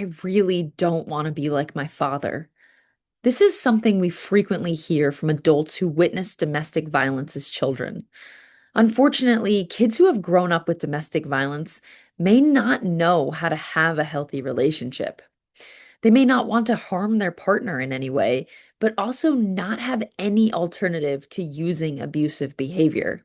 I really don't want to be like my father. This is something we frequently hear from adults who witness domestic violence as children. Unfortunately, kids who have grown up with domestic violence may not know how to have a healthy relationship. They may not want to harm their partner in any way, but also not have any alternative to using abusive behavior.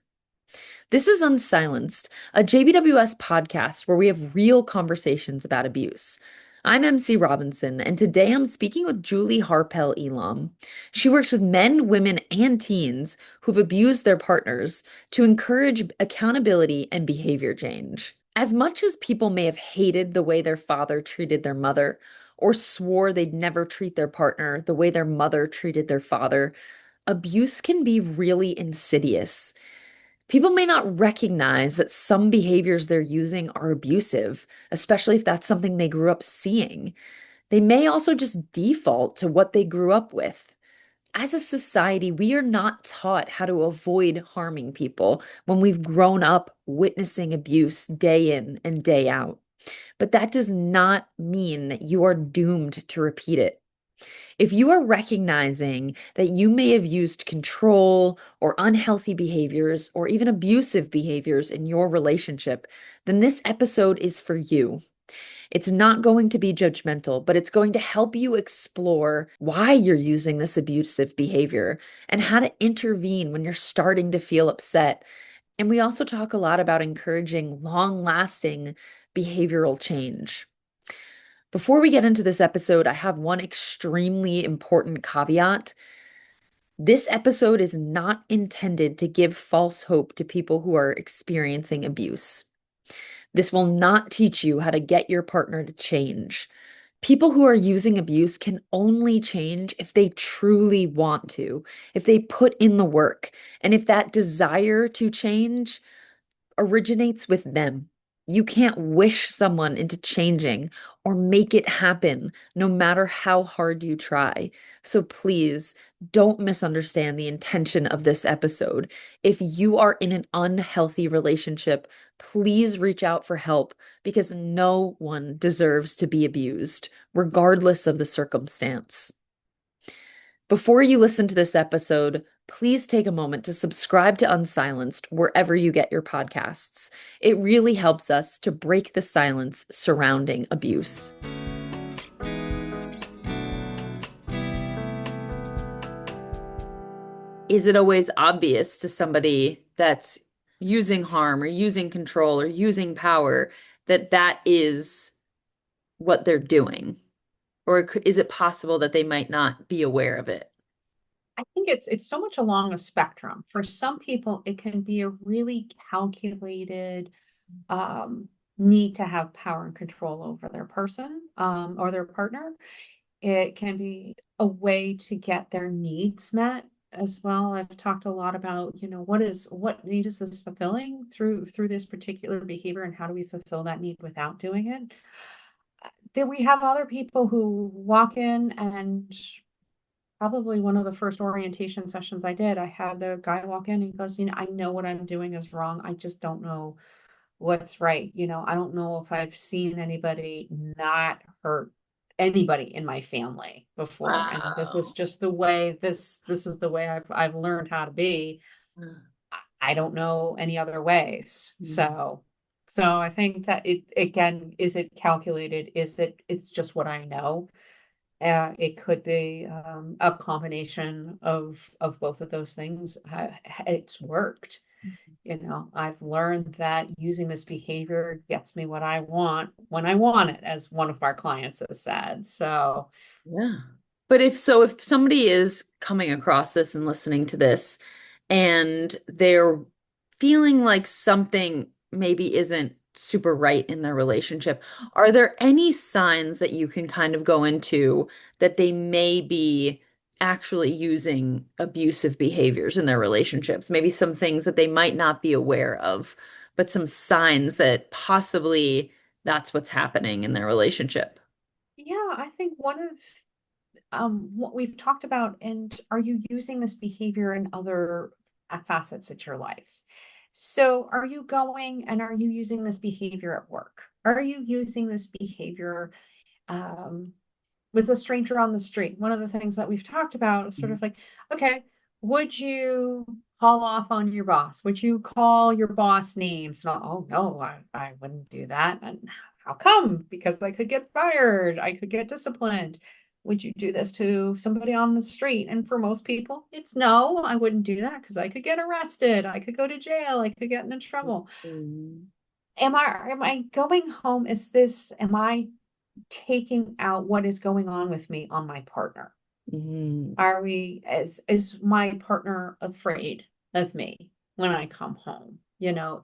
This is Unsilenced, a JBWS podcast where we have real conversations about abuse. I'm MC Robinson, and today I'm speaking with Juli Harpell-Elam. She works with men, women, and teens who've abused their partners to encourage accountability and behavior change. As much as people may have hated the way their father treated their mother, or swore they'd never treat their partner the way their mother treated their father, abuse can be really insidious. People may not recognize that some behaviors they're using are abusive, especially if that's something they grew up seeing. They may also just default to what they grew up with. As a society, we are not taught how to avoid harming people when we've grown up witnessing abuse day in and day out. But that does not mean that you are doomed to repeat it. If you are recognizing that you may have used control or unhealthy behaviors or even abusive behaviors in your relationship, then this episode is for you. It's not going to be judgmental, but it's going to help you explore why you're using this abusive behavior and how to intervene when you're starting to feel upset. And we also talk a lot about encouraging long lasting behavioral change. Before we get into this episode, I have one extremely important caveat. This episode is not intended to give false hope to people who are experiencing abuse. This will not teach you how to get your partner to change. People who are using abuse can only change if they truly want to, if they put in the work, and if that desire to change originates with them. You can't wish someone into changing or make it happen, no matter how hard you try. So please don't misunderstand the intention of this episode. If you are in an unhealthy relationship, please reach out for help because no one deserves to be abused, regardless of the circumstance. Before you listen to this episode, please take a moment to subscribe to Unsilenced wherever you get your podcasts. It really helps us to break the silence surrounding abuse. Is it always obvious to somebody that's using harm or using control or using power that that is what they're doing? Or is it possible that they might not be aware of it? I think it's so much along a spectrum. For some people, it can be a really calculated um, need to have power and control over their person or their partner. It can be a way to get their needs met as well. I've talked a lot about, what need is this fulfilling through this particular behavior, and how do we fulfill that need without doing it? Then we have other people who walk in, and probably one of the first orientation sessions I did, I had the guy walk in and he goes, I know what I'm doing is wrong. I just don't know what's right. I don't know if I've seen anybody not hurt anybody in my family before. And this is Wow. just the way this is the way I've learned how to be. I don't know any other ways. Mhm. So I think that it again, is it calculated? It's just what I know. It could be a combination of both of those things. It's worked. I've learned that using this behavior gets me what I want when I want it, as one of our clients has said. So, Yeah. But if somebody is coming across this and listening to this and they're feeling like something maybe isn't super right in their relationship, are there any signs that you can kind of go into that they may be actually using abusive behaviors in their relationships? Maybe some things that they might not be aware of, but some signs that possibly that's what's happening in their relationship. yeah, I think one of what we've talked about, and are you using this behavior in other facets of your life? So, are you going and are you using this behavior at work? Are you using this behavior um, with a stranger on the street. One of the things that we've talked about is sort of like, okay, would you call off on your boss? Would you call your boss names? No, oh no, I wouldn't do that. And how come? Because I could get fired, I could get disciplined. Would you do this to somebody on the street? And for most people, it's no, I wouldn't do that because I could get arrested, I could go to jail, I could get into trouble. Mhm. Am I going home? Am I taking out what is going on with me on my partner? Mhm. Is my partner afraid of me when I come home?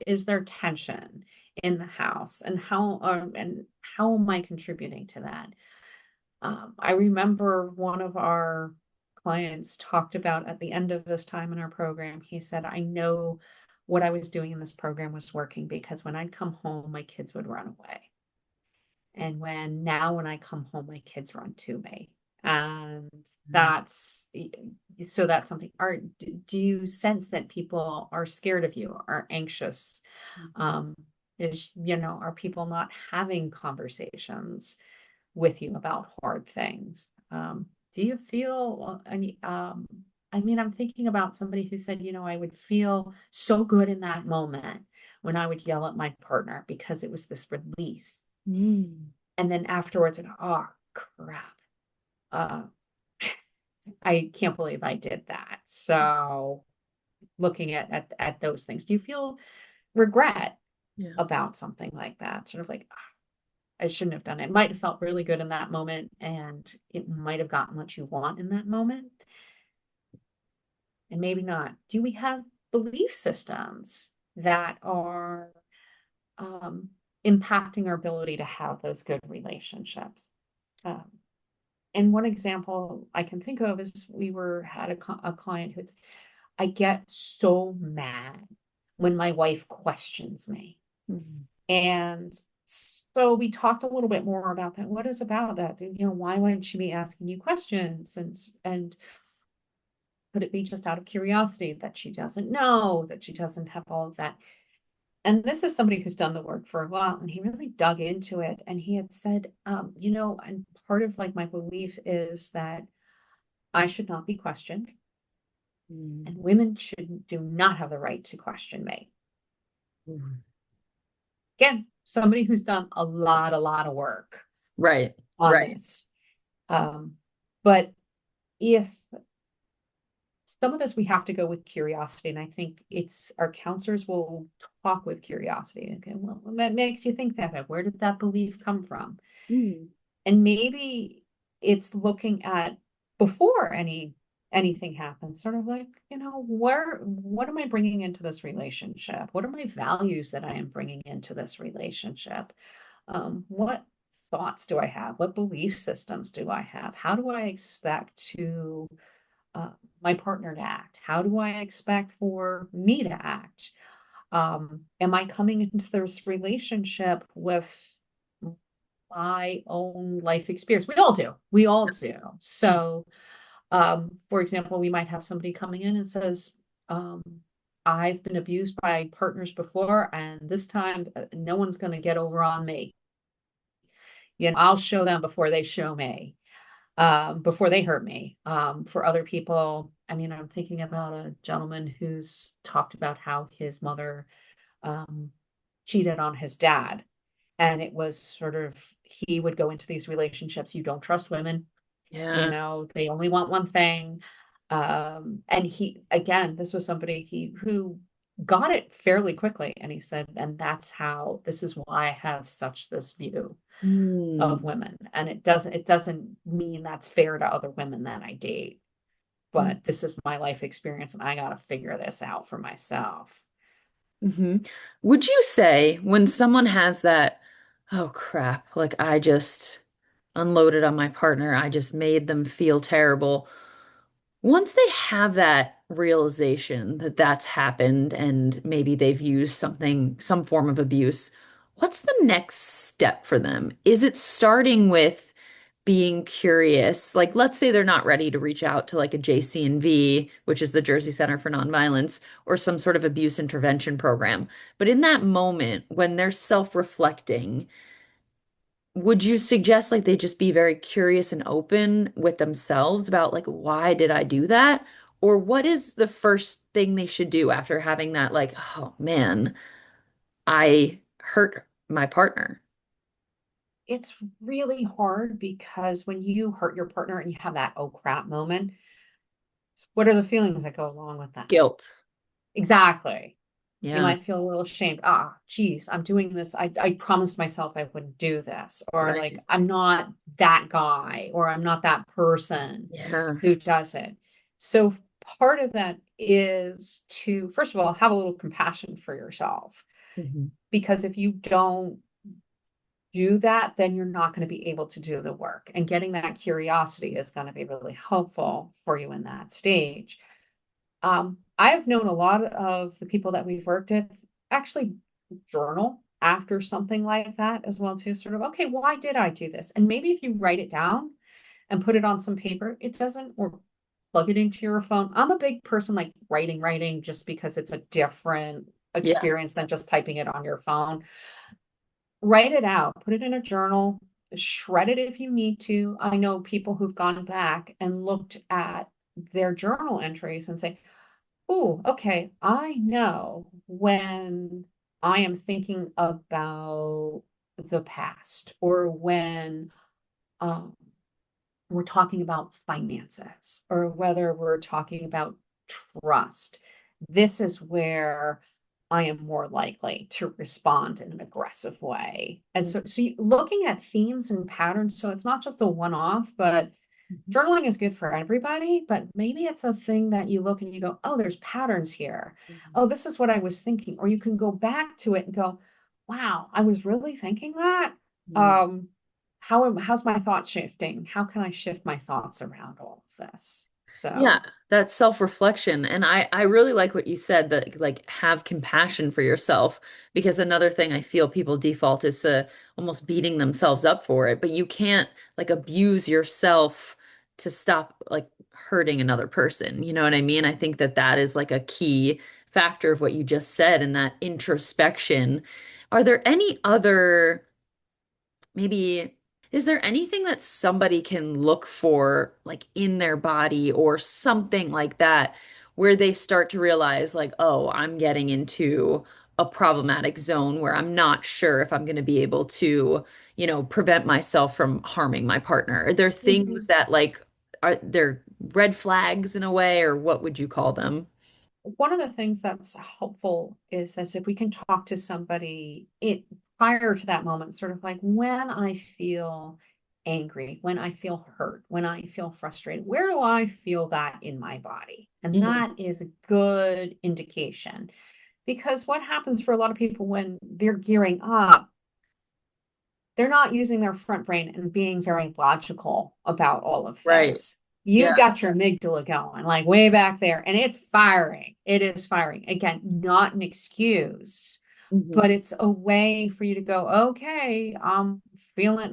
Is there tension in the house, and how am I contributing to that? I remember one of our clients talked about at the end of this time in our program, he said, I know what I was doing in this program was working because when I'd come home, my kids would run away. And when I come home, my kids run to me. And that's so that's something. Do you sense that people are scared of you, are anxious? Um, are people not having conversations with you about hard things? Do you feel any I mean, I'm thinking about somebody who said, I would feel so good in that moment when I would yell at my partner because it was this release. Mhm. And then afterwards, I go, oh crap. Uh, I can't believe I did that. So looking at those things, do you feel regret Yeah. about something like that? Sort of like, I shouldn't have done it. It might have felt really good in that moment, and it might have gotten what you want in that moment, and maybe not. Do we have belief systems that are um, impacting our ability to have those good relationships? Um, and one example I can think of is had a client who's, I get so mad when my wife questions me. Mhm. And so we talked a little bit more about that. What is about that? Why wouldn't she be asking you questions? And could it be just out of curiosity that she doesn't know, that she doesn't have all of that? And this is somebody who's done the work for a while, and he really dug into it. And he had said, and part of like my belief is that I should not be questioned, and Mhm. women do not have the right to question me. Mhm. Again, somebody who's done a lot of work Right. on Right. this. Um, but if some of this we have to go with curiosity, and I think it's our counselors will talk with curiosity. Okay, well, that makes you think that. Where did that belief come from? Mhm. And maybe it's looking at before anything happens, sort of like, what am I bringing into this relationship? What are my values that I am bringing into this relationship? What thoughts do I have? What belief systems do I have? How do I expect to uh, my partner to act? How do I expect for me to act? Am I coming into this relationship with my own life experience? We all do. We all do. Mhm. So, for example, we might have somebody coming in and says, um, I've been abused by partners before, and this time no one's going to get over on me. I'll show them before they show me, before they hurt me. For other people, I mean, I'm thinking about a gentleman who's talked about how his mother um, cheated on his dad. And it was sort of, he would go into these relationships. You don't trust women, Yeah. they only want one thing. And again, this was somebody who got it fairly quickly. And he said, and this is why I have such this view of Mm. women. And it doesn't mean that's fair to other women that I date, but this is my life experience and I got to figure this out for myself. Mm-hmm. Would you say when someone has that, oh crap, like I just unloaded on my partner, I just made them feel terrible. Once they have that realization that that's happened and maybe they've used something, some form of abuse, what's the next step for them? Is it starting with being curious? Like, let's say they're not ready to reach out to like a JC&V, which is the Jersey Center for Nonviolence, or some sort of abuse intervention program. But in that moment, when they're self-reflecting, would you suggest like they just be very curious and open with themselves about like why did I do that? Or what is the first thing they should do after having that like, oh man, I hurt my partner? It's really hard because when you hurt your partner and you have that oh crap moment, what are the feelings that go along with that? Guilt. Exactly. You Yeah, might feel a little ashamed. Ah, geez, I'm doing this. I promised myself I wouldn't do this. Or like, right. I'm not that guy, or I'm not that person Yeah. who does it. So part of that is to, first of all, have a little compassion for yourself. Mhm. Because if you don't do that, then you're not going to be able to do the work. And getting that curiosity is going to be really helpful for you in that stage. I've known a lot of the people that we've worked with actually journal after something like that as well too, sort of, okay, why did I do this? And maybe if you write it down and put it on some paper, it doesn't, or plug it into your phone. I'm a big person like writing just because it's a different Yeah. experience than just typing it on your phone. Write it out, put it in a journal, shred it if you need to. I know people who've gone back and looked at their journal entries and say, oh, okay. I know when I am thinking about the past or when um, we're talking about finances or whether we're talking about trust. This is where I am more likely to respond in an aggressive way. And so looking at themes and patterns, so it's not just a one off, but Mhm. journaling is good for everybody, but maybe it's a thing that you look and you go, oh, there's patterns here. Mhm. Oh, this is what I was thinking. Or you can go back to it and go, wow, I was really thinking that. Mhm. Um, how's my thought shifting? How can I shift my thoughts around all of this? Yeah, So, that's self-reflection. And I really like what you said that like have compassion for yourself because another thing I feel people default is almost beating themselves up for it, but you can't like abuse yourself to stop like hurting another person. You know what I mean? I think that that is like a key factor of what you just said and that introspection. Are there any other maybe is there anything that somebody can look for like in their body or something like that where they start to realize like, oh, I'm getting into a problematic zone where I'm not sure if I'm going to be able to, prevent myself from harming my partner? Are there things mhm. that like are there red flags in a way, or what would you call them? One of the things that's helpful is as if we can talk to somebody it prior to that moment, sort of like when I feel angry, when I feel hurt, when I feel frustrated, where do I feel that in my body? And Mhm. that is a good indication because what happens for a lot of people when they're gearing up, they're not using their front brain and being very logical about all of Right. this. Yeah. You've got your amygdala going, like way back there, and it's firing. It is firing. Again, not an excuse, Mhm. but it's a way for you to go, okay, I'm feeling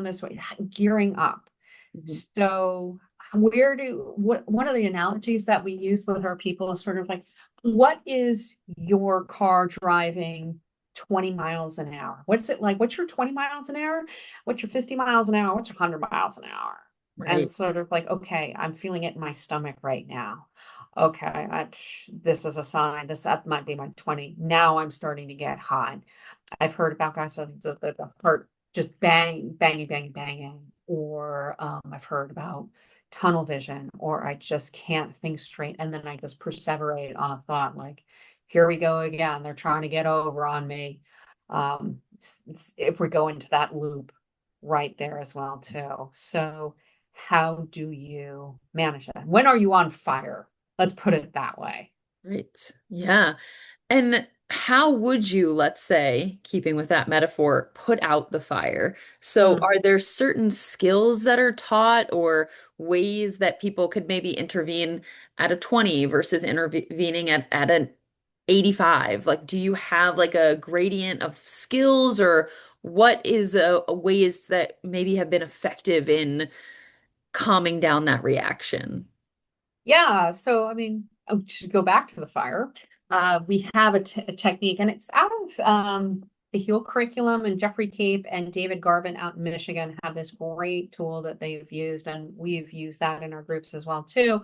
this way, gearing up. Mhm. So what one of the analogies that we use with our people is sort of like, what is your car driving 20 miles an hour? What's it like? What's your 20 miles an hour? What's your 50 miles an hour? What's your 100 miles an hour? And Right. sort of like, okay, I'm feeling it in my stomach right now. Okay, this is a sign. That might be my 20. Now I'm starting to get hot. I've heard about guys that the heart just banging. Or I've heard about tunnel vision, or I just can't think straight. And then I just perseverate on a thought like, here we go again. They're trying to get over on me. If we go into that loop right there as well, too. So, how do you manage that? When are you on fire? Let's put it that way. Right. Yeah. And how would you, let's say, keeping with that metaphor, put out the fire? So, Mm. are there certain skills that are taught or ways that people could maybe intervene at a 20 versus intervening at an 85? Like, do you have like a gradient of skills, or what is a ways that maybe have been effective in calming down that reaction? Yeah, so I mean, to go back to the fire, we have a technique, and it's out of the HEAL curriculum, and Jeffrey Cape and David Garvin out in Michigan have this great tool that they've used, and we've used that in our groups as well too.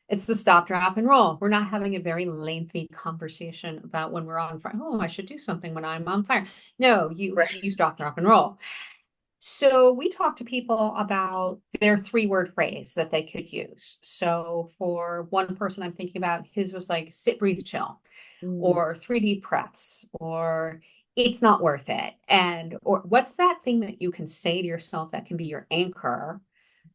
It's the stop, drop, and roll. We're not having a very lengthy conversation about when we're on fire. Oh, I should do something when I'm on fire. No, Right. you stop, drop, and roll. So we talk to people about their 3-word phrase that they could use. So for one person I'm thinking about, his was like sit, breathe, chill, Mm, or 3 deep breaths, or it's not worth it. And or what's that thing that you can say to yourself that can be your anchor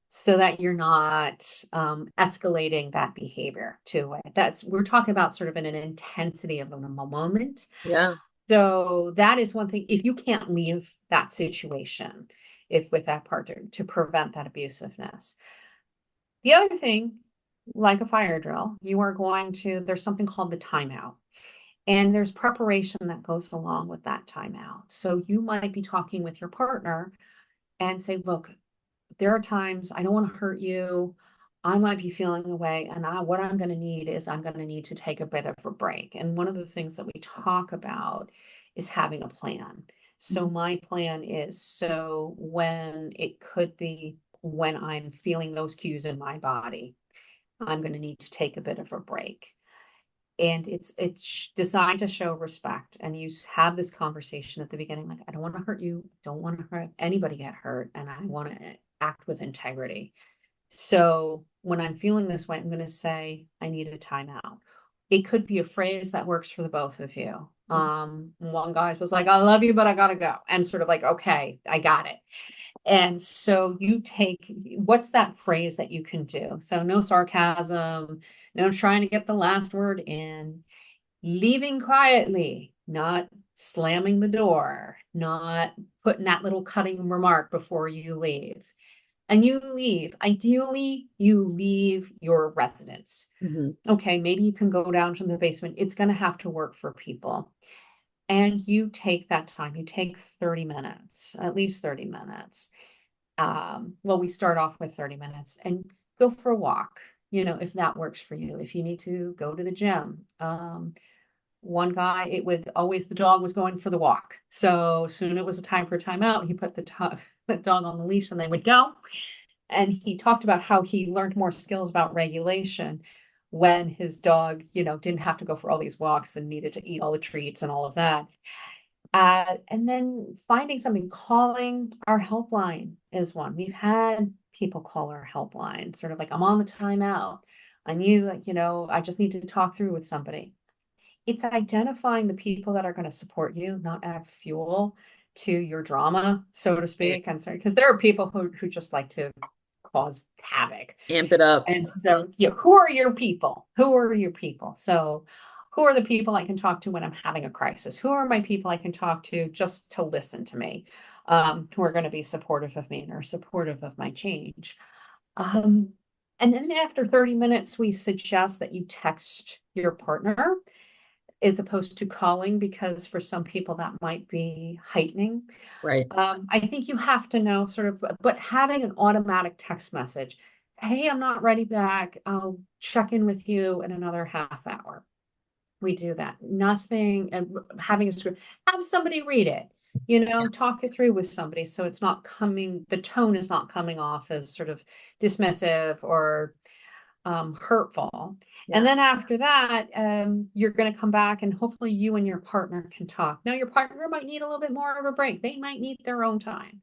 so that you're not escalating that behavior to it. That's we're talking about sort of an intensity of a moment. yeah. So that is one thing. If you can't leave that situation, if with that partner to prevent that abusiveness. The other thing, like a fire drill, you are going to, there's something called the timeout. And there's preparation that goes along with that timeout. So you might be talking with your partner and say, look, there are times I don't want to hurt you. I might be feeling away, and what I'm going to need is I'm going to need to take a bit of a break. And one of the things that we talk about is having a plan. So Mhm. my plan is so when it could be when I'm feeling those cues in my body, I'm going to need to take a bit of a break. And it's designed to show respect, and you have this conversation at the beginning, like, I don't want to hurt you, don't want to hurt anybody get hurt, and I want to act with integrity. So when I'm feeling this way, I'm going to say, I need a timeout. It could be a phrase that works for the both of you. One guy's was like, I love you, but I gotta go. And sort of like, okay, I got it. And so you take, what's that phrase that you can do? So no sarcasm, no trying to get the last word in, leaving quietly, not slamming the door, not putting that little cutting remark before you leave. And you leave. Ideally, you leave your residence. Mhm. Okay, maybe you can go down to the basement. It's going to have to work for people. And you take that time. You take 30 minutes, at least 30 minutes. Well, we start off with 30 minutes and go for a walk, if that works for you. If you need to go to the gym. One guy, it would always, the dog was going for the walk. So soon it was a time for a timeout. He put the dog on the leash and they would go. And he talked about how he learned more skills about regulation when his dog, didn't have to go for all these walks and needed to eat all the treats and all of that. And then finding something, calling our helpline is one. We've had people call our helpline, sort of like, I'm on the timeout. I knew, like, I just need to talk through with somebody. It's identifying the people that are going to support you, not add fuel to your drama, so to Right. speak. And so, because there are people who just like to cause havoc. Amp it up. And so, who are your people? Who are your people? So, who are the people I can talk to when I'm having a crisis? Who are my people I can talk to just to listen to me, who are going to be supportive of me and are supportive of my change? Um, and then after 30 minutes, we suggest that you text your partner as opposed to calling, because for some people that might be heightening. Right. I think you have to know sort of, but having an automatic text message, hey, I'm not ready back. I'll check in with you in another half hour. We do that. Nothing, and having a script, have somebody read it, Yeah. talk it through with somebody. So it's not coming, the tone is not coming off as sort of dismissive or hurtful. And Yeah. then after that, you're going to come back and hopefully you and your partner can talk. Now, your partner might need a little bit more of a break. They might need their own time.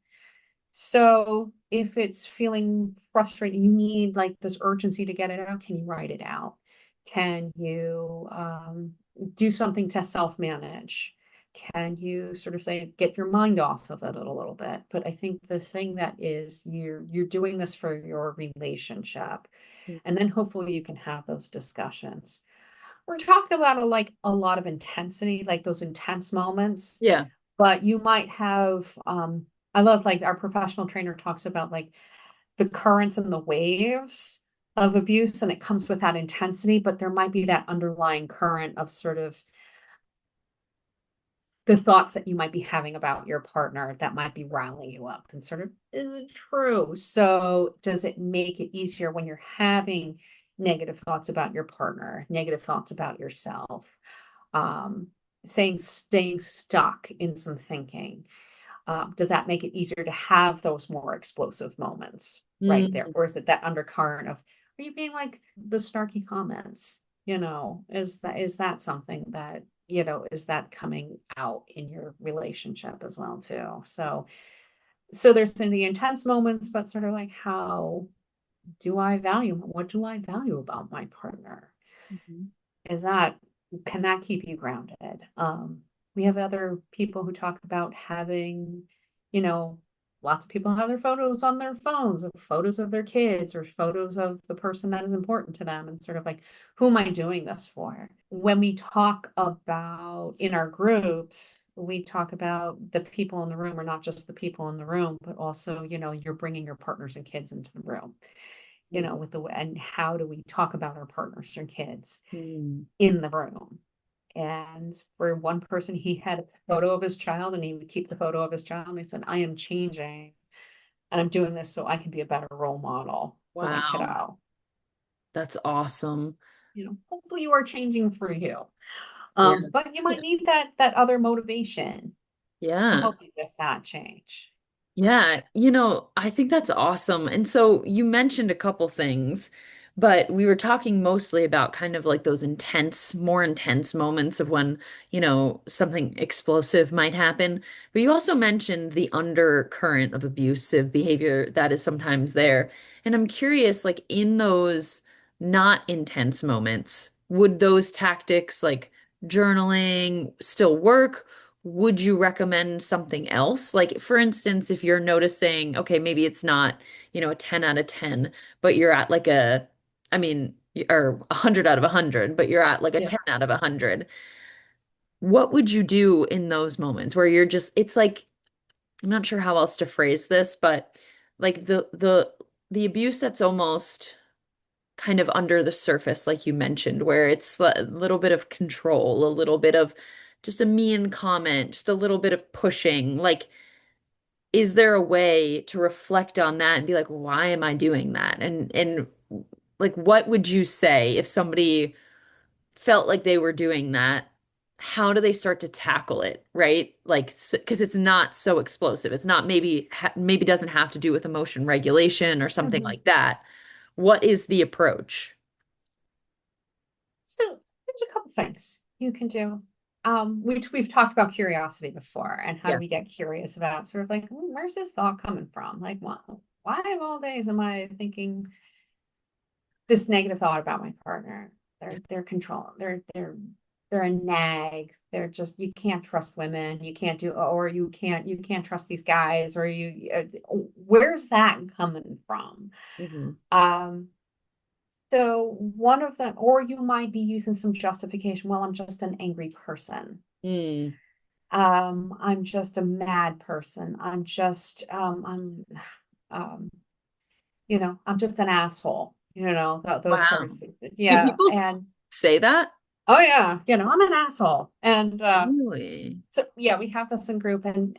So if it's feeling frustrating, you need like this urgency to get it out. Can you write it out? Can you do something to self-manage? Can you sort of say, get your mind off of it a little bit? But I think the thing that is you're doing this for your relationship. And then hopefully you can have those discussions. We're talking about a lot of intensity, like those intense moments, Yeah. but you might have I love, like, our professional trainer talks about like the currents and the waves of abuse, and it comes with that intensity, but there might be that underlying current of sort of the thoughts that you might be having about your partner that might be riling you up, and sort of, is it true? So does it make it easier when you're having negative thoughts about your partner, negative thoughts about yourself? staying stuck in some thinking? Does that make it easier to have those more explosive moments right there? Mm, Or is it that undercurrent of, are you being like the snarky comments? Is that something that, is that coming out in your relationship as well too? So there's in the intense moments, but sort of like, what do I value about my partner? mhm. Is that Can that keep you grounded? We have other people who talk about having, you know, lots of people have their photos on their phones of photos of their kids or photos of the person that is important to them, and sort of like, who am I doing this for? When we talk about in our groups, we talk about the people in the room are not just the people in the room, but also, you're bringing your partners and kids into the room, Mm, with and how do we talk about our partners and kids mm. in the room? And for one person, he had a photo of his child and he would keep the photo of his child. And he said, I am changing and I'm doing this so I can be a better role model for my Wow, kiddo. that's awesome. Hopefully you are changing for you. Yeah. But you might need that other motivation to Yeah. help you with that change. Yeah, I think that's awesome. And so you mentioned a couple things, but we were talking mostly about kind of like those more intense moments of when, something explosive might happen. But you also mentioned the undercurrent of abusive behavior that is sometimes there. And I'm curious, like in those not intense moments, would those tactics like journaling still work? Would you recommend something else? Like, for instance, if you're noticing, okay, maybe it's not, a 10 out of 10, but you're at like I mean, or 100 out of 100, but you're at like a Yeah. 10 out of 100. What would you do in those moments where it's like, I'm not sure how else to phrase this, but like the abuse that's almost kind of under the surface, like you mentioned, where it's a little bit of control, a little bit of just a mean comment, just a little bit of pushing. Like, is there a way to reflect on that and be like, why am I doing that? And like, what would you say if somebody felt like they were doing that? How do they start to tackle it, right? Like, because it's not so explosive. It's not maybe doesn't have to do with emotion regulation or something Mhm. like that. What is the approach? So there's a couple things you can do. Which we've talked about curiosity before, and how do Yeah. we get curious about sort of like, where's this thought coming from? Like, why of all days am I thinking this negative thought about my partner? They're control. They're a nag. They're just, you can't trust women. You can't do, or you can't trust these guys, or where's that coming from? Hmm. Um, so one of them, or you might be using some justification. Well, I'm just an angry person. Mm. I'm just a mad person. Um, I'm just an asshole. Those sort of Wow. things. Do Yeah, people and say that? oh yeah, I'm an asshole. And Really? so yeah, we have this in group, and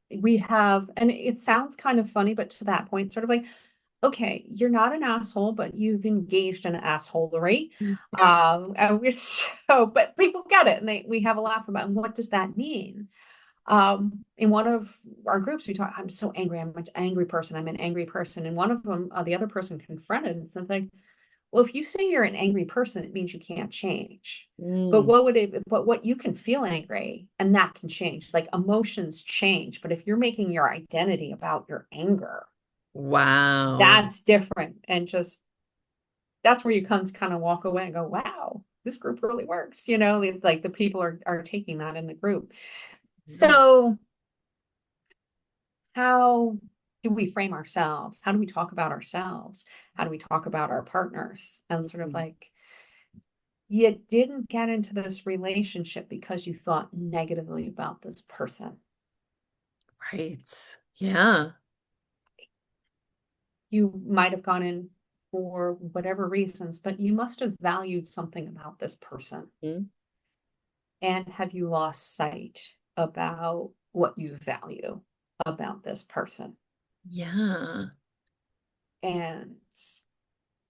it sounds kind of funny, but to that point, sort of like, okay, you're not an asshole, but you've engaged in assholery. And we're but people get it, and we have a laugh about, and what does that mean? In one of our groups, we talk, I'm so angry. I'm an angry person. I'm an angry person. And one of them, the other person confronted and said, like, well, if you say you're an angry person, it means you can't change. Mm. But what you can feel angry and that can change. Like emotions change. But if you're making your identity about your anger, Wow. that's different. And just that's where you come to kind of walk away and go, wow, this group really works. Like the people are taking that in the group. Mm. So how do we frame ourselves? How do we talk about ourselves? How do we talk about our partners? And sort of like, you didn't get into this relationship because you thought negatively about this person. Right. Yeah. You might have gone in for whatever reasons, but you must have valued something about this person. Mm. And have you lost sight about what you value about this person? Yeah. And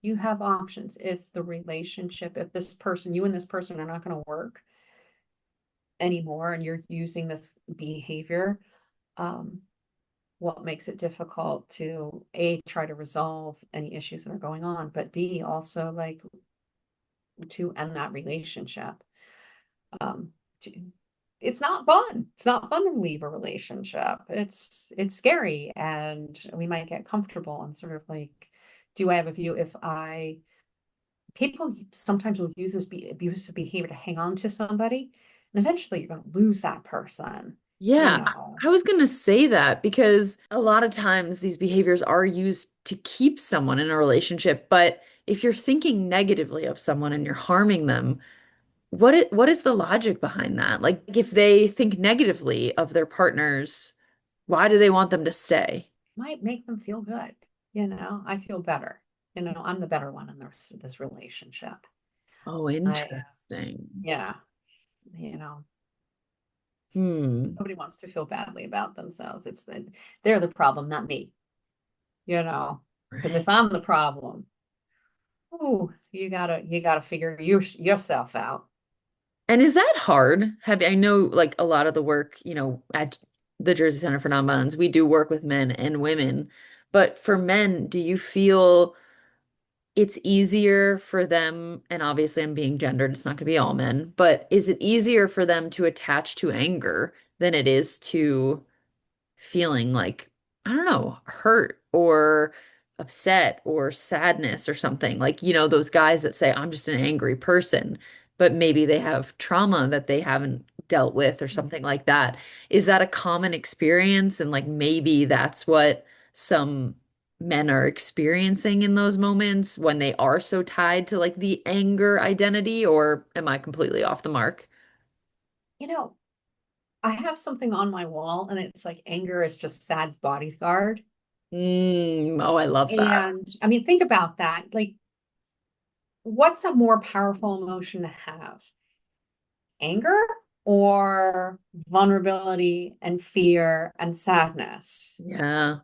you have options. If this person, you and this person are not going to work, anymore and you're using this behavior, um, what makes it difficult to A, try to resolve any issues that are going on, but B, also like to end that relationship. Um, it's not fun. It's not fun to leave a relationship. It's scary, and we might get comfortable and sort of like, do I have a view if I people sometimes will use this abusive behavior to hang on to somebody, and eventually you're going to lose that person, you Yeah, know. I was going to say that because a lot of times these behaviors are used to keep someone in a relationship, but if you're thinking negatively of someone and you're harming them, what is the logic behind that? Like if they think negatively of their partners, why do they want them to stay? Might make them feel good. I feel better. I'm the better one in this relationship. Oh, I, interesting. yeah, you know, Hmm. nobody wants to feel badly about themselves. They're the problem, not me, because Right. if I'm the problem, oh, you gotta figure yourself out. And is that hard? I know like a lot of the work, at the Jersey Center for Nonviolence, we do work with men and women. But for men, do you feel it's easier for them, and obviously I'm being gendered, it's not going to be all men, but is it easier for them to attach to anger than it is to feeling like, I don't know, hurt or upset or sadness or something. Like, those guys that say, I'm just an angry person, but maybe they have trauma that they haven't dealt with or something like that. Is that a common experience? And like maybe that's what some men are experiencing in those moments when they are so tied to like the anger identity, or am I completely off the mark? You know, I have something on my wall, and it's like anger is just sad's bodyguard. Oh, I love that. And I mean, think about that. Like, what's a more powerful emotion to have? Anger or vulnerability and fear and sadness? Yeah.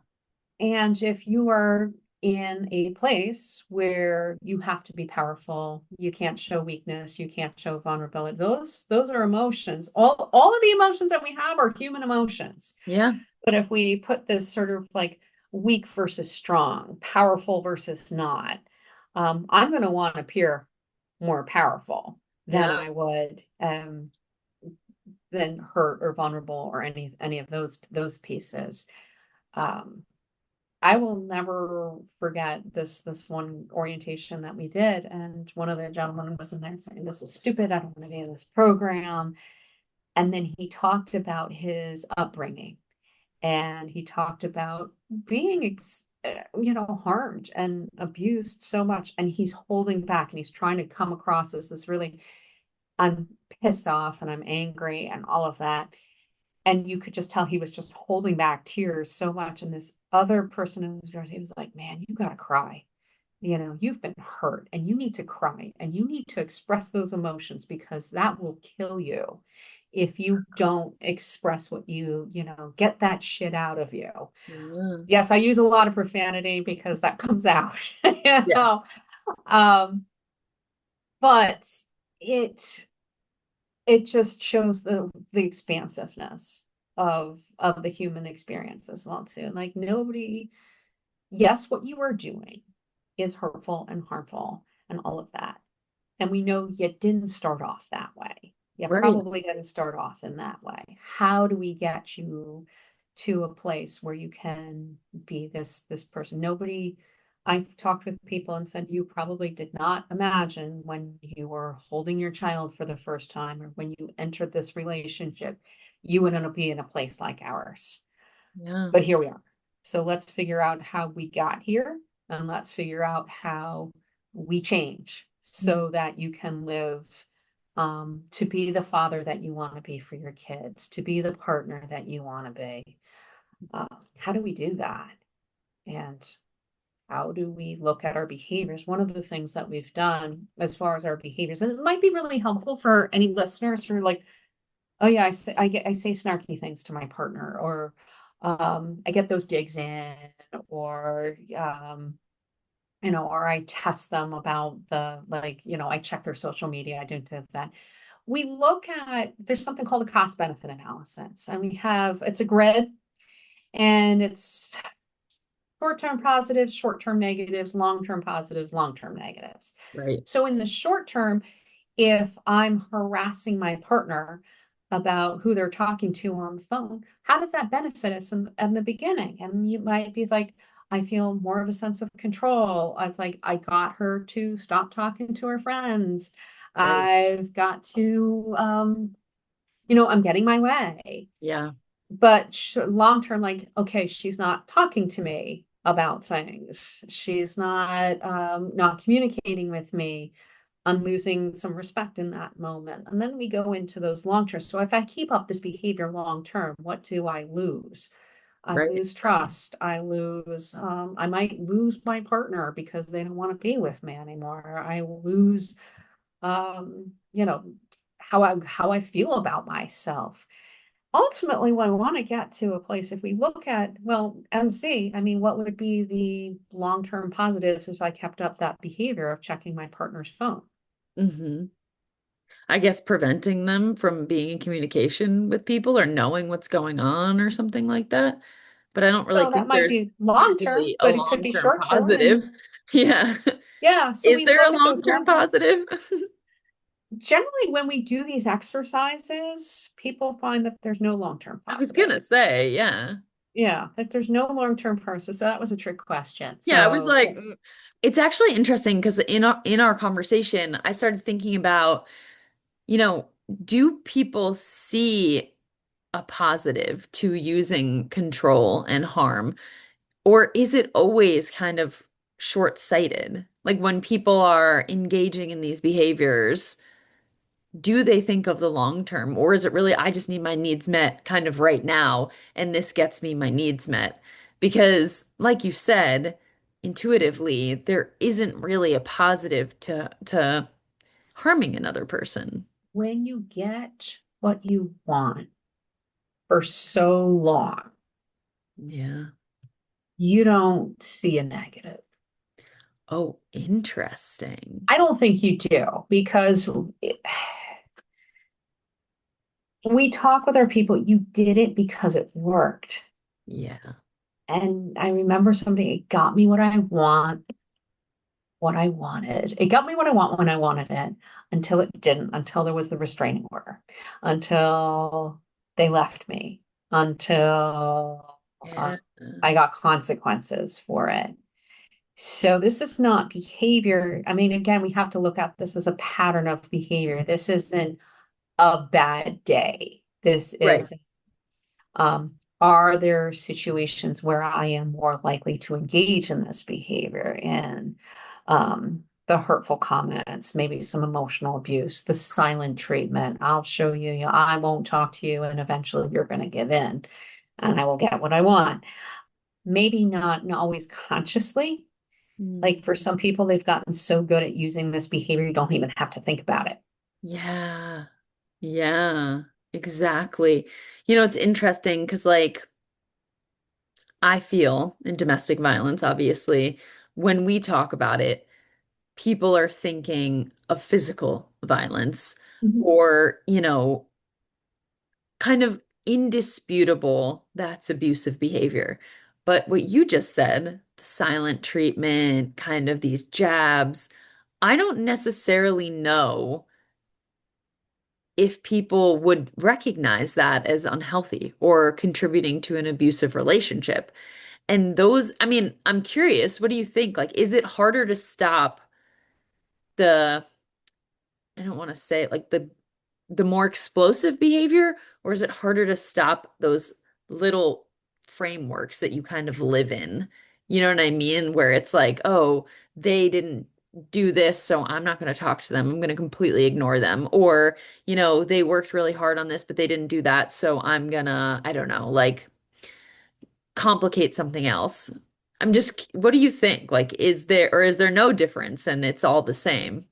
And if you are in a place where you have to be powerful, you can't show weakness, you can't show vulnerability. Those are emotions. All of the emotions that we have are human emotions. Yeah. But if we put this sort of like weak versus strong, powerful versus not, I'm going to want to appear more powerful Yeah. than I would than hurt or vulnerable or any of those pieces. Um, I will never forget this one orientation that we did, and one of the gentlemen was in there saying, "This is stupid. I don't want to be in this program." And then he talked about his upbringing, and he talked about being harmed and abused so much, and he's holding back, and he's trying to come across as this really, I'm pissed off and I'm angry and all of that. And you could just tell he was just holding back tears so much. And this other person in the he was like, man, you gotta cry. You've been hurt and you need to cry and you need to express those emotions, because that will kill you if you don't express what get that shit out of you. Yeah. Yes, I use a lot of profanity because that comes out, you Yeah. know. Um, but it it just shows the expansiveness of the human experience as well too. Like nobody, yes, what you are doing is hurtful and harmful and all of that. And we know you didn't start off that way. You Right. probably didn't start off in that way. How do we get you to a place where you can be this person? Nobody, I've talked with people and said, you probably did not imagine when you were holding your child for the first time or when you entered this relationship, you would end up being in a place like ours. Yeah. But here we are. So let's figure out how we got here, and let's figure out how we change so that you can live, to be the father that you want to be for your kids, to be the partner that you want to be. How do we do that? And how do we look at our behaviors? One of the things that we've done as far as our behaviors, and it might be really helpful for any listeners who are like, oh yeah, I say snarky things to my partner, or I get those digs in, or or I test them about I check their social media. I do that. we look at, there's something called a cost benefit analysis, and it's a grid, and it's short-term positives, short-term negatives, long-term positives, long-term negatives. Right. So in the short term, if I'm harassing my partner about who they're talking to on the phone, how does that benefit us in the beginning? And you might be like, I feel more of a sense of control. It's like, I got her to stop talking to her friends. Right. I've got to, I'm getting my way. Yeah. But long term, like, okay, she's not talking to me about things. She's not communicating with me. I'm losing some respect in that moment. And then we go into those long term. So if I keep up this behavior long term, what do I lose? I Right. lose trust. I might lose my partner because they don't want to be with me anymore. I lose, um, you know, how I feel about myself. Ultimately, what I want to get to a place, if we look at, well, MC, I mean, what would be the long-term positives if I kept up that behavior of checking my partner's phone? Hmm. I guess preventing them from being in communication with people or knowing what's going on or something like that. But I don't really So that think might there's be long term, usually a but it could be long-term short term. positive. And Yeah. yeah, so Is we there a look at those long-term long term. positive? Generally, when we do these exercises, people find that there's no long term I was positive. gonna say, yeah. Yeah, that there's no long term process. So that was a trick question. Yeah, I was So like, it's actually interesting because in our conversation, I started thinking about, you know, do people see a positive to using control and harm? Or is it always kind of short-sighted? Like when people are engaging in these behaviors, do they think of the long term? Or is it really, I just need my needs met kind of right now, and this gets me my needs met? Because, like you said, intuitively, there isn't really a positive to harming another person. when you get what you want for so long, Yeah. you don't see a negative. Oh, interesting. I don't think you do because we talk with our people, you did it because it worked. Yeah. And I remember somebody, it got me what I wanted. It got me what I want when I wanted it until it didn't, until there was the restraining order, until they left me, until Yeah. I got consequences for it. So this is not behavior. I mean, again, we have to look at this as a pattern of behavior. This isn't a bad day. This Right. is are there situations where I am more likely to engage in this behavior and the hurtful comments, maybe some emotional abuse, the silent treatment? I'll show you, I won't talk to you, and eventually you're going to give in and I will get what I want. Maybe not always consciously. Mm. Like for some people, they've gotten so good at using this behavior, you don't even have to think about it. Yeah. Yeah, exactly. It's interesting because, like, I feel in domestic violence, obviously, when we talk about it, people are thinking of physical violence Mhm. or, kind of indisputable, that's abusive behavior. But what you just said, the silent treatment, kind of these jabs, I don't necessarily know if people would recognize that as unhealthy or contributing to an abusive relationship. And those, I mean, I'm curious, what do you think? Like, is it harder to stop the, I don't want to say it, like the more explosive behavior, or is it harder to stop those little frameworks that you kind of live in? You know what I mean? Where it's like, oh, they didn't do this, so I'm not going to talk to them. I'm going to completely ignore them. Or, they worked really hard on this, but they didn't do that, so I'm gonna, I don't know, like complicate something else. What do you think? Like, is there no difference and it's all the same?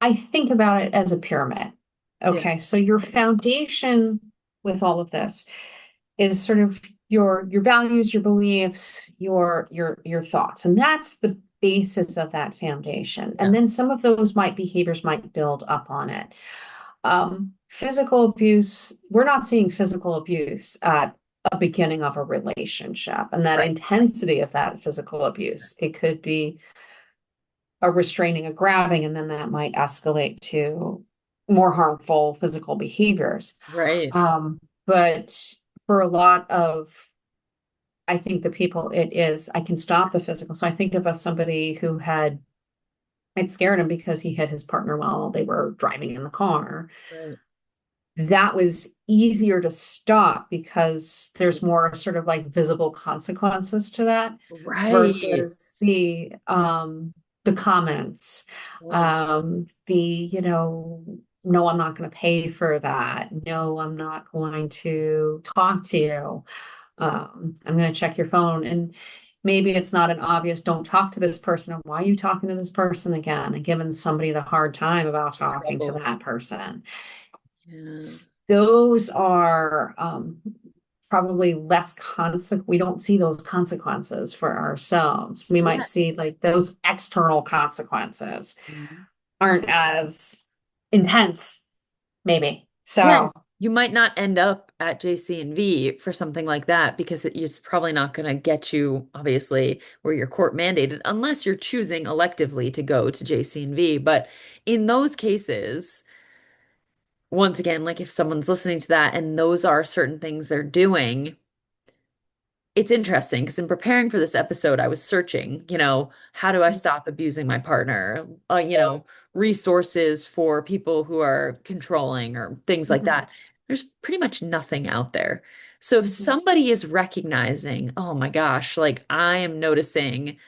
I think about it as a pyramid. Yeah. Okay, so your foundation with all of this is sort of your values, your beliefs, your thoughts, and that's the basis of that foundation. Yeah. And then some of those behaviors might build up on it. Physical abuse, we're not seeing physical abuse at a beginning of a relationship and that Right. intensity of that physical abuse. It could be a restraining, a grabbing, and then that might escalate to more harmful physical behaviors. Right. But for a lot of, I think the people it is, I can stop the physical. So I think of somebody who had, it scared him because he hit his partner while they were driving in the car. Right. That was easier to stop because there's more sort of like visible consequences to that Right. versus the comments, Yeah. the, no, I'm not going to pay for that. No, I'm not going to talk to you. I'm going to check your phone. And maybe it's not an obvious, don't talk to this person. Or why are you talking to this person again? And giving somebody the hard time about talking to Trouble. that person. Yeah. Those are probably less we don't see those consequences for ourselves. We might Yeah. see like those external consequences Mhm. aren't as intense, maybe. Yeah. So You might not end up at JC&V for something like that because it's probably not going to get you, obviously, where you're court mandated unless you're choosing electively to go to JC&V. But in those cases, once again, like if someone's listening to that and those are certain things they're doing, it's interesting because in preparing for this episode, I was searching, how do I stop abusing my partner? Resources for people who are controlling or things like mhm, that. There's pretty much nothing out there. So if mhm, somebody is recognizing, oh my gosh, like I am noticing,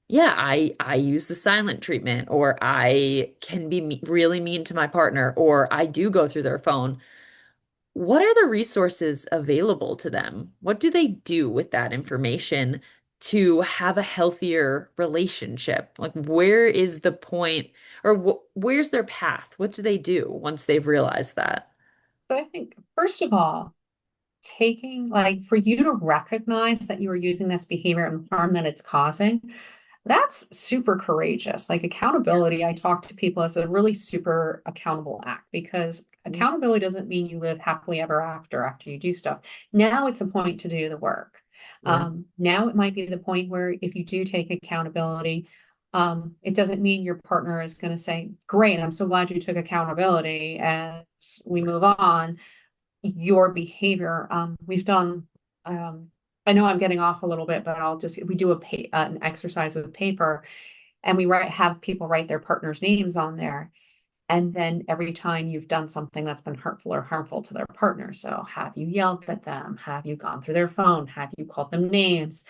yeah, I use the silent treatment, or I can be really mean to my partner, or I do go through their phone. What are the resources available to them? What do they do with that information to have a healthier relationship? Like, where is the point, or where's their path? What do they do once they've realized that? so I think, first of all, taking like for you to recognize that you are using this behavior and harm that it's causing, that's super courageous. Like accountability, I talk to people as a really super accountable act because Mm. accountability doesn't mean you live happily ever after you do stuff. Now it's a point to do the work. Yeah. Now it might be the point where if you do take accountability, it doesn't mean your partner is going to say, "Great, I'm so glad you took accountability," as we move on your behavior. We've done, um, I know I'm getting off a little bit, but we do an exercise with paper and have people write their partner's names on there. And then every time you've done something that's been hurtful or harmful to their partner. So have you yelled at them? Have you gone through their phone? Have you called them names?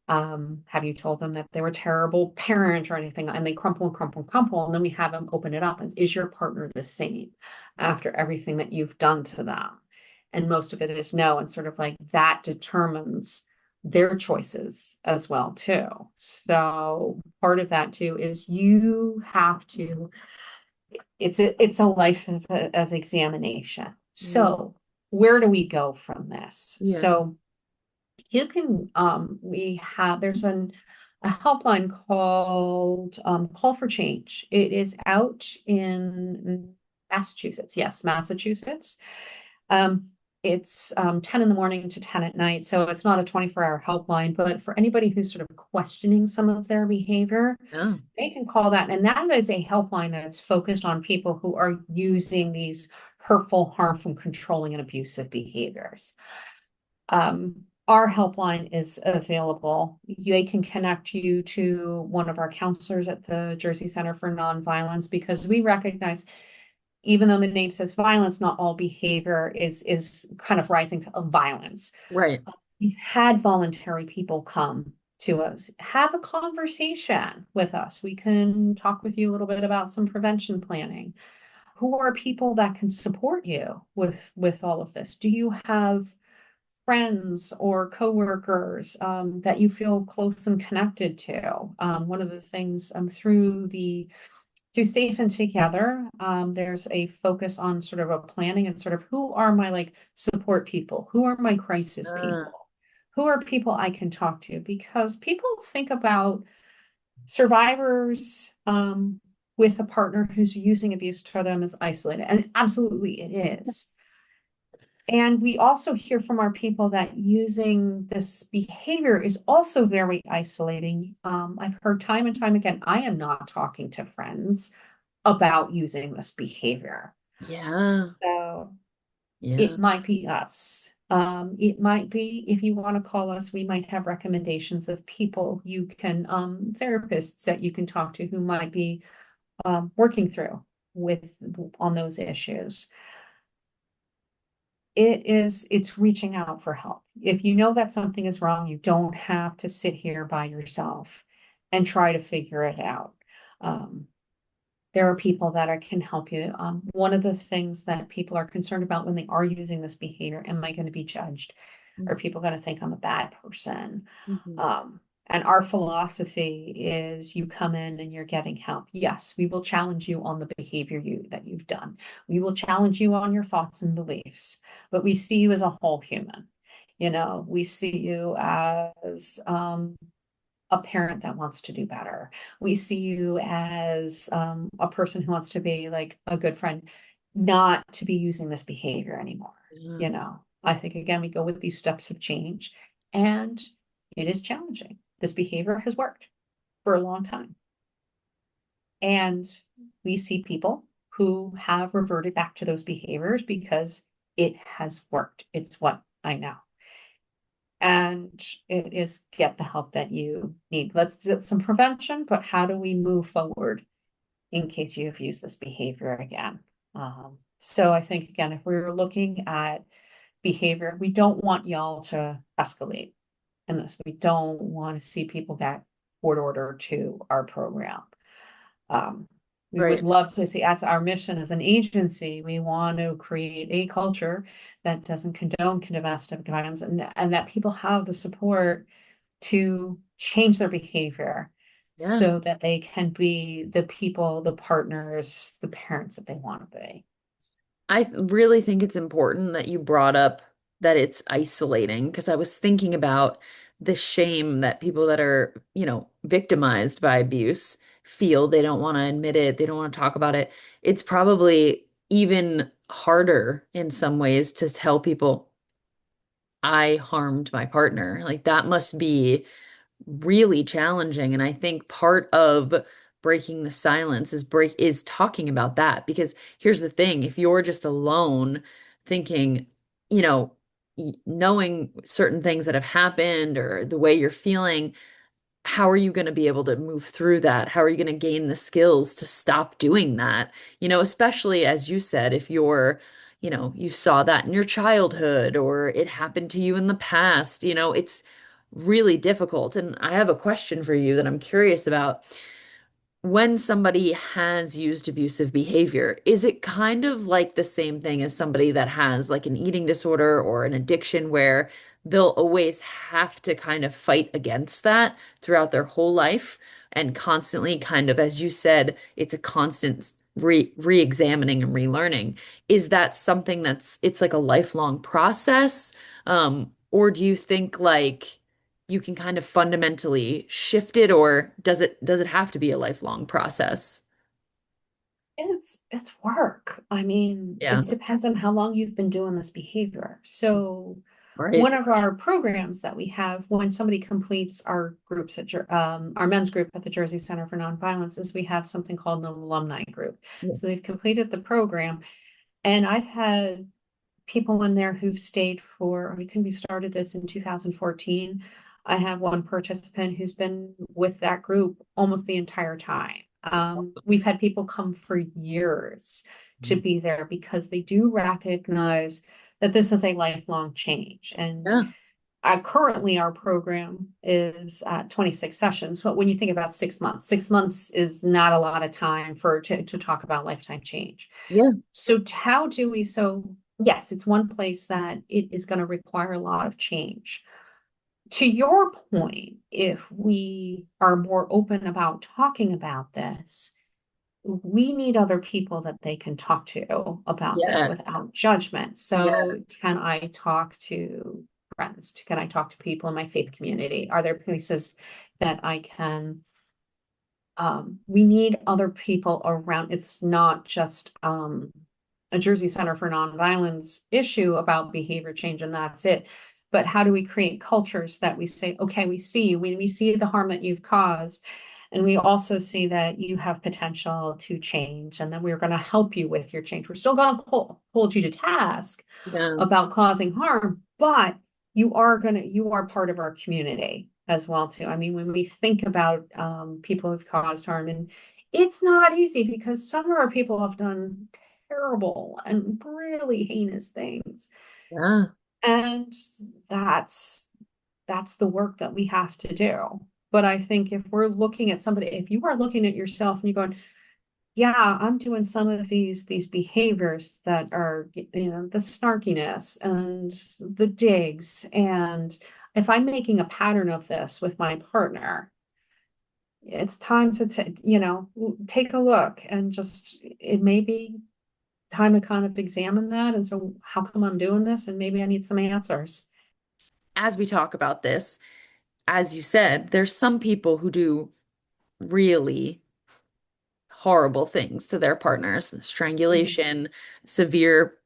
Have you told them that they were a terrible parent or anything? And they crumple and crumple and crumple. And then we have them open it up. And is your partner the same after everything that you've done to them? And most of it is no. And sort of like that determines their choices as well, too. So part of that too is you have to, it's a life of examination. Mm. So where do we go from this? Yeah. So you can there's a helpline called Call for Change. It is out in Massachusetts. Yes, Massachusetts. Um, it's 10 in the morning to 10 at night. So it's not a 24-hour helpline, but for anybody who's sort of questioning some of their behavior, Oh, they can call that. And that is a helpline that's focused on people who are using these hurtful, harmful, controlling, and abusive behaviors. Our helpline is available. They can connect you to one of our counselors at the Jersey Center for Nonviolence because we recognize, even though the name says violence, not all behavior is kind of rising to violence. right. We've had voluntary people come to us, have a conversation with us. We can talk with you a little bit about some prevention planning. Who are people that can support you with all of this? Do you have friends or coworkers that you feel close and connected to? One of the things through Safe and Together, there's a focus on sort of a planning and sort of who are my like support people, who are my crisis Uh, people, who are people I can talk to, because people think about survivors. with a partner who's using abuse to them is isolated. And absolutely it is. And we also hear from our people that using this behavior is also very isolating. I've heard time and time again, I am not talking to friends about using this behavior. Yeah. So Yeah. it might be us. It might be, if you want to call us, we might have recommendations of people you can, therapists that you can talk to who might be working through with on those issues. It's reaching out for help. If you know that something is wrong, you don't have to sit here by yourself and try to figure it out. Um, there are people that can help you. One of the things that people are concerned about when they are using this behavior, am I going to be judged? Are people going to think I'm a bad person? Mhm. Um, and our philosophy is you come in and you're getting help. Yes, we will challenge you on the behavior that you've done. We will challenge you on your thoughts and beliefs, but we see you as a whole human. We see you as a parent that wants to do better. We see you as a person who wants to be like a good friend, not to be using this behavior anymore. Yeah. I think again, we go with these steps of change, and it is challenging. This behavior has worked for a long time. And we see people who have reverted back to those behaviors because it has worked. It's what I know. And it is get the help that you need. Let's get some prevention, but how do we move forward in case you have used this behavior again? So I think again, if we're looking at behavior, we don't want y'all to escalate in this. We don't want to see people get court order to our program. Um, we would Right. love to see, that's our mission as an agency. We want to create a culture that doesn't condone domestic violence, and that people have the support to change their behavior Yeah. so that they can be the people, the partners, the parents that they want to be. Really think it's important that you brought up that it's isolating because I was thinking about the shame that people that are, victimized by abuse feel. They don't want to admit it, they don't want to talk about it. It's probably even harder in some ways to tell people I harmed my partner. Like that must be really challenging. And I think part of breaking the silence is talking about that. Because here's the thing, if you're just alone thinking, you know, knowing certain things that have happened or the way you're feeling, how are you going to be able to move through that? How are you going to gain the skills to stop doing that? Especially as you said, if you saw that in your childhood or it happened to you in the past, it's really difficult. And I have a question for you that I'm curious about. When somebody has used abusive behavior, is it kind of like the same thing as somebody that has like an eating disorder or an addiction where they'll always have to kind of fight against that throughout their whole life and constantly kind of, as you said, it's a constant re-examining and relearning. Is that something it's like a lifelong process? Or do you think like you can kind of fundamentally shift it, or does it have to be a lifelong process? It's work. I mean, Yeah. it depends on how long you've been doing this behavior. So Right. one of our programs that we have when somebody completes our groups our men's group at the Jersey Center for Nonviolence is we have something called an alumni group. Yeah. So they've completed the program, and I've had people in there who've stayed for, I think we started this in 2014. I have one participant who's been with that group almost the entire time. We've had people come for years to be there because they do recognize that this is a lifelong change. And Yeah. currently our program is 26 sessions. But when you think about 6 months, 6 months is not a lot of time to talk about lifetime change. Yeah. So how do we, so yes, it's one place that it is going to require a lot of change. To your point, if we are more open about talking about this, we need other people that they can talk to about this Yeah. without judgment. Yeah. So can I talk to friends? Can I talk to people in my faith community? Are there places that I can We need other people around. It's not just a Jersey Center for Nonviolence issue about behavior change and that's it. But how do we create cultures that we say, okay, we see you, we see the harm that you've caused, and we also see that you have potential to change, and then we're going to help you with your change. We're still going to hold you to task Yeah. about causing harm, but you are part of our community as well too. I mean, when we think about people who've caused harm, and it's not easy because some of our people have done terrible and really heinous things, Yeah. and that's that's the work that we have to do. But I think if we're looking at somebody, if you are looking at yourself and you're going, yeah, I'm doing some of these behaviors that are, the snarkiness and the digs. And if I'm making a pattern of this with my partner, it's time to take a look and just it may be time to kind of examine that. And so how come I'm doing this? And maybe I need some answers. As we talk about this, as you said, there's some people who do really horrible things to their partners, Mhm. strangulation, severe,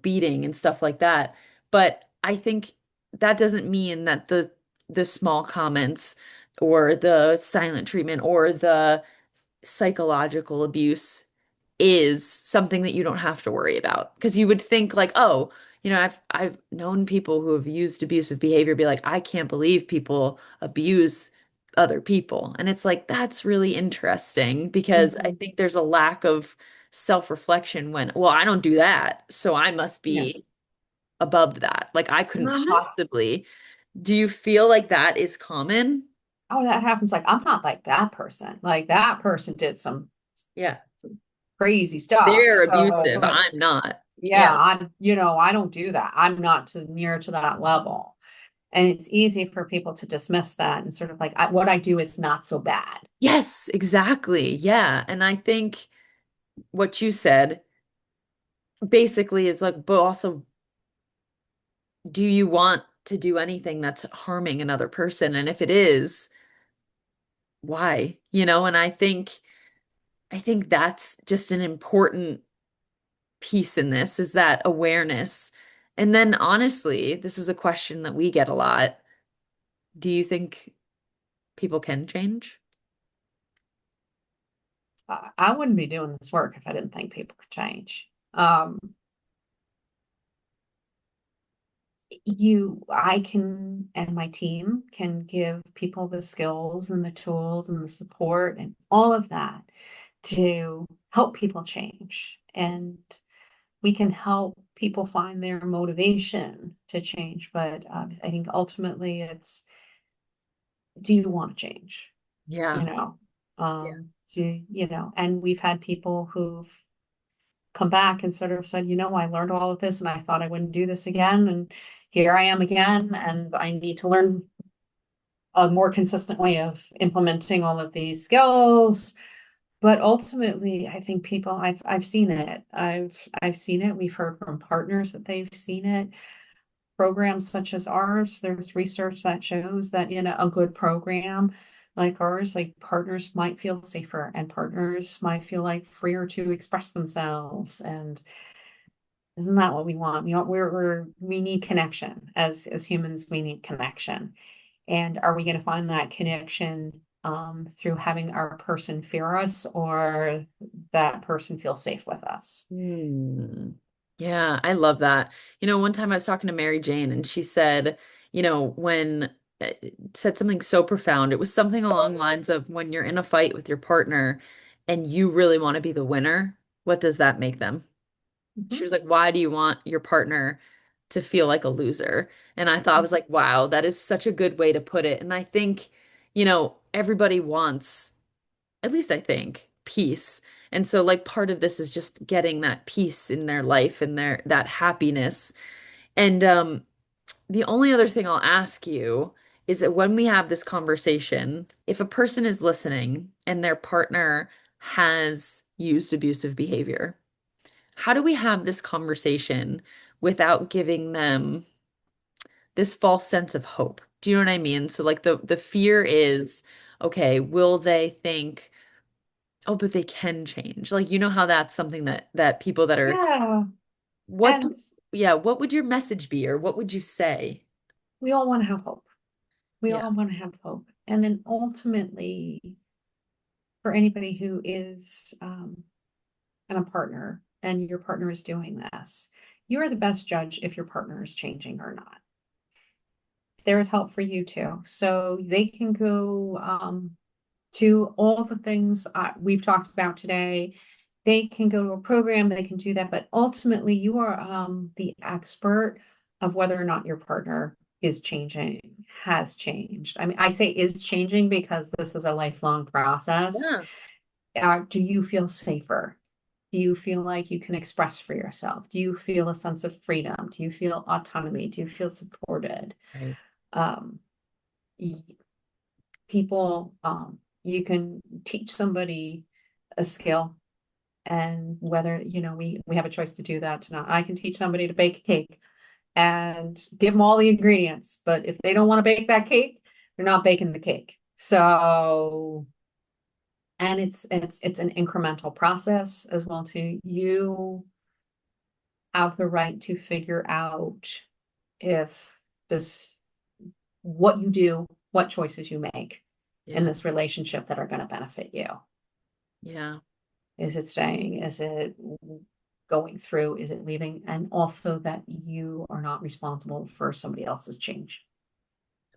beating and stuff like that. But I think that doesn't mean that the small comments or the silent treatment or the psychological abuse is something that you don't have to worry about. Because you would think like, oh, I've known people who have used abusive behavior be like, I can't believe people abuse other people. And it's like, that's really interesting because I Mhm. think there's a lack of self-reflection when, well, I don't do that, so I must Yeah. be above that. Like I couldn't Mhm. possibly. Do you feel like that is common? Oh, that happens. Like, I'm not like that person. Like, that person did Yeah. some crazy stuff. They're So, abusive. but I'm not. yeah, Yeah. I don't do that. I'm not near to that level. And it's easy for people to dismiss that and sort of like, what I do is not so bad. Yes, exactly. Yeah. And I think what you said basically is like, but also, do you want to do anything that's harming another person? And if it is, why? And I think that's just an important piece in this is that awareness. And then honestly, this is a question that we get a lot. Do you think people can change? I wouldn't be doing this work if I didn't think people could change. I can, and my team can give people the skills and the tools and the support and all of that to help people change. And we can help people find their motivation to change. But I think ultimately it's, do you want to change? You Yeah. know, Yeah. and we've had people who've come back and sort of said, I learned all of this and I thought I wouldn't do this again. And here I am again, and I need to learn a more consistent way of implementing all of these skills. But ultimately, I think I've seen it. I've seen it. We've heard from partners that they've seen it. Programs such as ours, there's research that shows that in a good program like ours, like partners might feel safer and partners might feel like freer to express themselves. And isn't that what we want? We need connection as humans. We need connection. And are we going to find that connection through having our person fear us or that person feel safe with us? Hmm. Yeah, I love that. One time I was talking to Mary Jane and she said, when said something so profound. It was something along the lines of when you're in a fight with your partner and you really want to be the winner, what does that make them? She Mhm. was like, why do you want your partner to feel like a loser? And I thought, I was like, wow, that is such a good way to put it. And I think, everybody wants, at least I think, peace. And so like part of this is just getting that peace in their life and that happiness. And the only other thing I'll ask you is that when we have this conversation, if a person is listening and their partner has used abusive behavior, how do we have this conversation without giving them this false sense of hope? Do you know what I mean? So like the fear is, okay, will they think, Oh, but they can change. Like, you know how that's something that people that are Yeah. what And yeah, what would your message be or what would you say? we all want to have hope. We Yeah. all want to have hope. And then ultimately, for anybody who is and a partner, and your partner is doing this, you are the best judge if your partner is changing or not. There is help for you too. So they can go to all the things we've talked about today. They can go to a program, they can do that, but ultimately you are the expert of whether or not your partner is changing, has changed. I mean, I say is changing because this is a lifelong process. Yeah. Do you feel safer? Do you feel like you can express for yourself? Do you feel a sense of freedom? Do you feel autonomy? Do you feel supported? Right. Um, People, you can teach somebody a skill, and whether, we have a choice to do that tonight. I can teach somebody to bake a cake and give them all the ingredients, but if they don't want to bake that cake, they're not baking the cake. So, and it's an incremental process as well too. You have the right to figure out if this what you do, what choices you make in Yeah. this relationship that are going to benefit you. Yeah. Is it staying? Is it going through? Is it leaving? And also that you are not responsible for somebody else's change.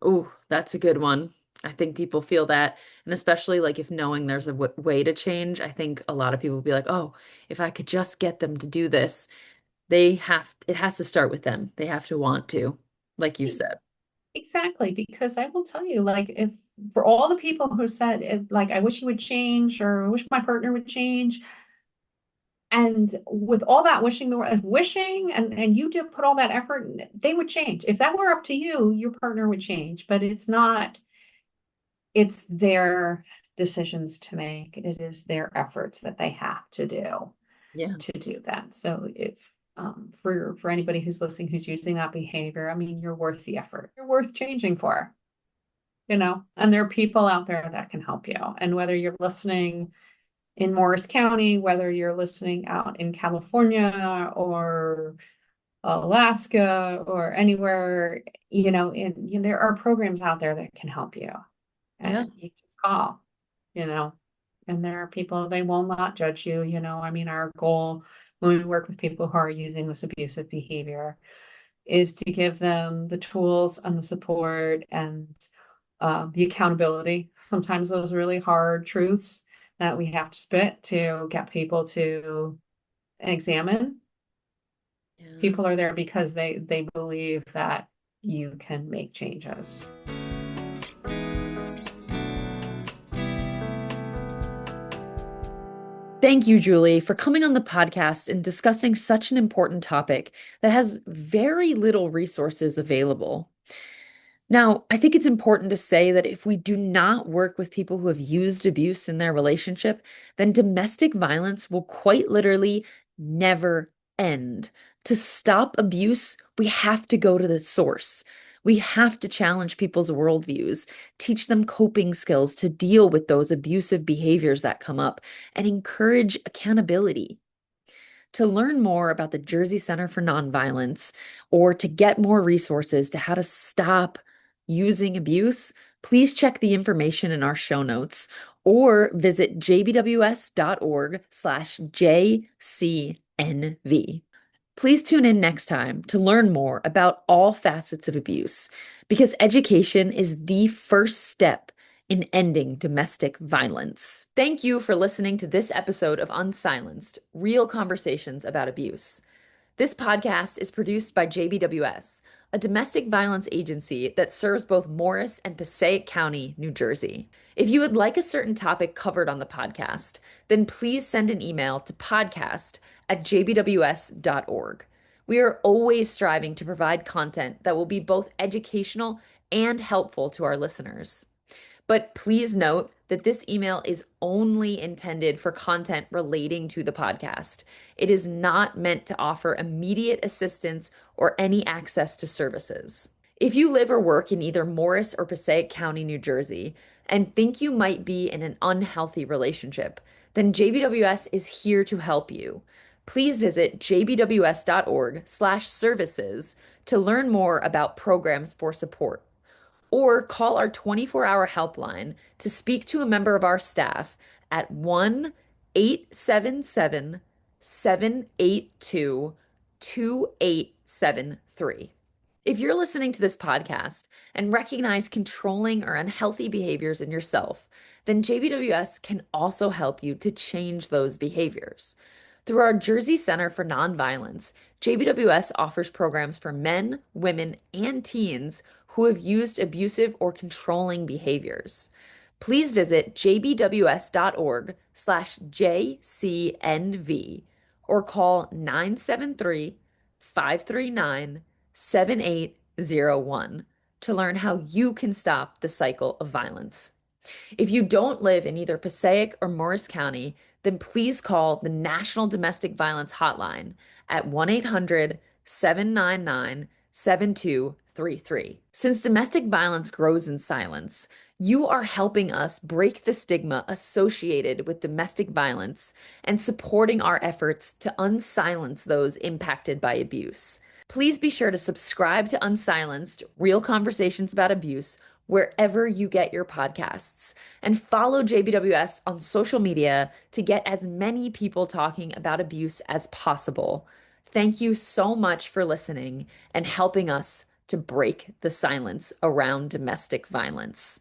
Oh, that's a good one. I think people feel that. And especially like if knowing there's a way to change, I think a lot of people will be like, oh, if I could just get them to do this, it has to start with them. They have to want to, like you said. Exactly, because I will tell you, like, if for all the people who said, like, I wish you would change, or I wish my partner would change, and with all that wishing, wishing, and you did put all that effort, they would change. If that were up to you, your partner would change, but it's not. It's their decisions to make. It is their efforts that they have Yeah. to do that. So if for anybody who's listening who's using that behavior, I mean, you're worth the effort. You're worth changing for, and there are people out there that can help you. And whether you're listening in Morris County, whether you're listening out in California or Alaska or anywhere, there are programs out there that can help you. Yeah. And you just call, you know, and there are people, they will not judge you. I mean, our goal when we work with people who are using this abusive behavior is to give them the tools and the support and the accountability. Sometimes those really hard truths that we have to spit to get people to examine. Yeah. People are there because they believe that you can make changes. Thank you, Julie, for coming on the podcast and discussing such an important topic that has very little resources available. Now, I think it's important to say that if we do not work with people who have used abuse in their relationship, then domestic violence will quite literally never end. To stop abuse, we have to go to the source. We have to challenge people's worldviews, teach them coping skills to deal with those abusive behaviors that come up, and encourage accountability. To learn more about the Jersey Center for Nonviolence or to get more resources to how to stop using abuse, please check the information in our show notes or visit jbws.org/JCNV. Please tune in next time to learn more about all facets of abuse because education is the first step in ending domestic violence. Thank you for listening to this episode of Unsilenced Real Conversations about Abuse. This podcast is produced by JBWS, a domestic violence agency that serves both Morris and Passaic County, New Jersey. If you would like a certain topic covered on the podcast, then please send an email to podcast@jbws.org. We are always striving to provide content that will be both educational and helpful to our listeners. But please note that this email is only intended for content relating to the podcast. It is not meant to offer immediate assistance or any access to services. If you live or work in either Morris or Passaic County, New Jersey, and think you might be in an unhealthy relationship, then JBWS is here to help you. Please visit jbws.org/services to learn more about programs for support, or call our 24-hour helpline to speak to a member of our staff at 1-877-782-2873. If you're listening to this podcast and recognize controlling or unhealthy behaviors in yourself, then JBWS can also help you to change those behaviors. Through our Jersey Center for Nonviolence, JBWS offers programs for men, women, and teens who have used abusive or controlling behaviors. Please visit jbws.org/JCNV or call 973-539-7801 to learn how you can stop the cycle of violence. If you don't live in either Passaic or Morris County, then please call the National Domestic Violence Hotline at 1-800-799-7233. Since domestic violence grows in silence, you are helping us break the stigma associated with domestic violence and supporting our efforts to unsilence those impacted by abuse. Please be sure to subscribe to Unsilenced Real Conversations About Abuse wherever you get your podcasts, and follow JBWS on social media to get as many people talking about abuse as possible. Thank you so much for listening and helping us to break the silence around domestic violence.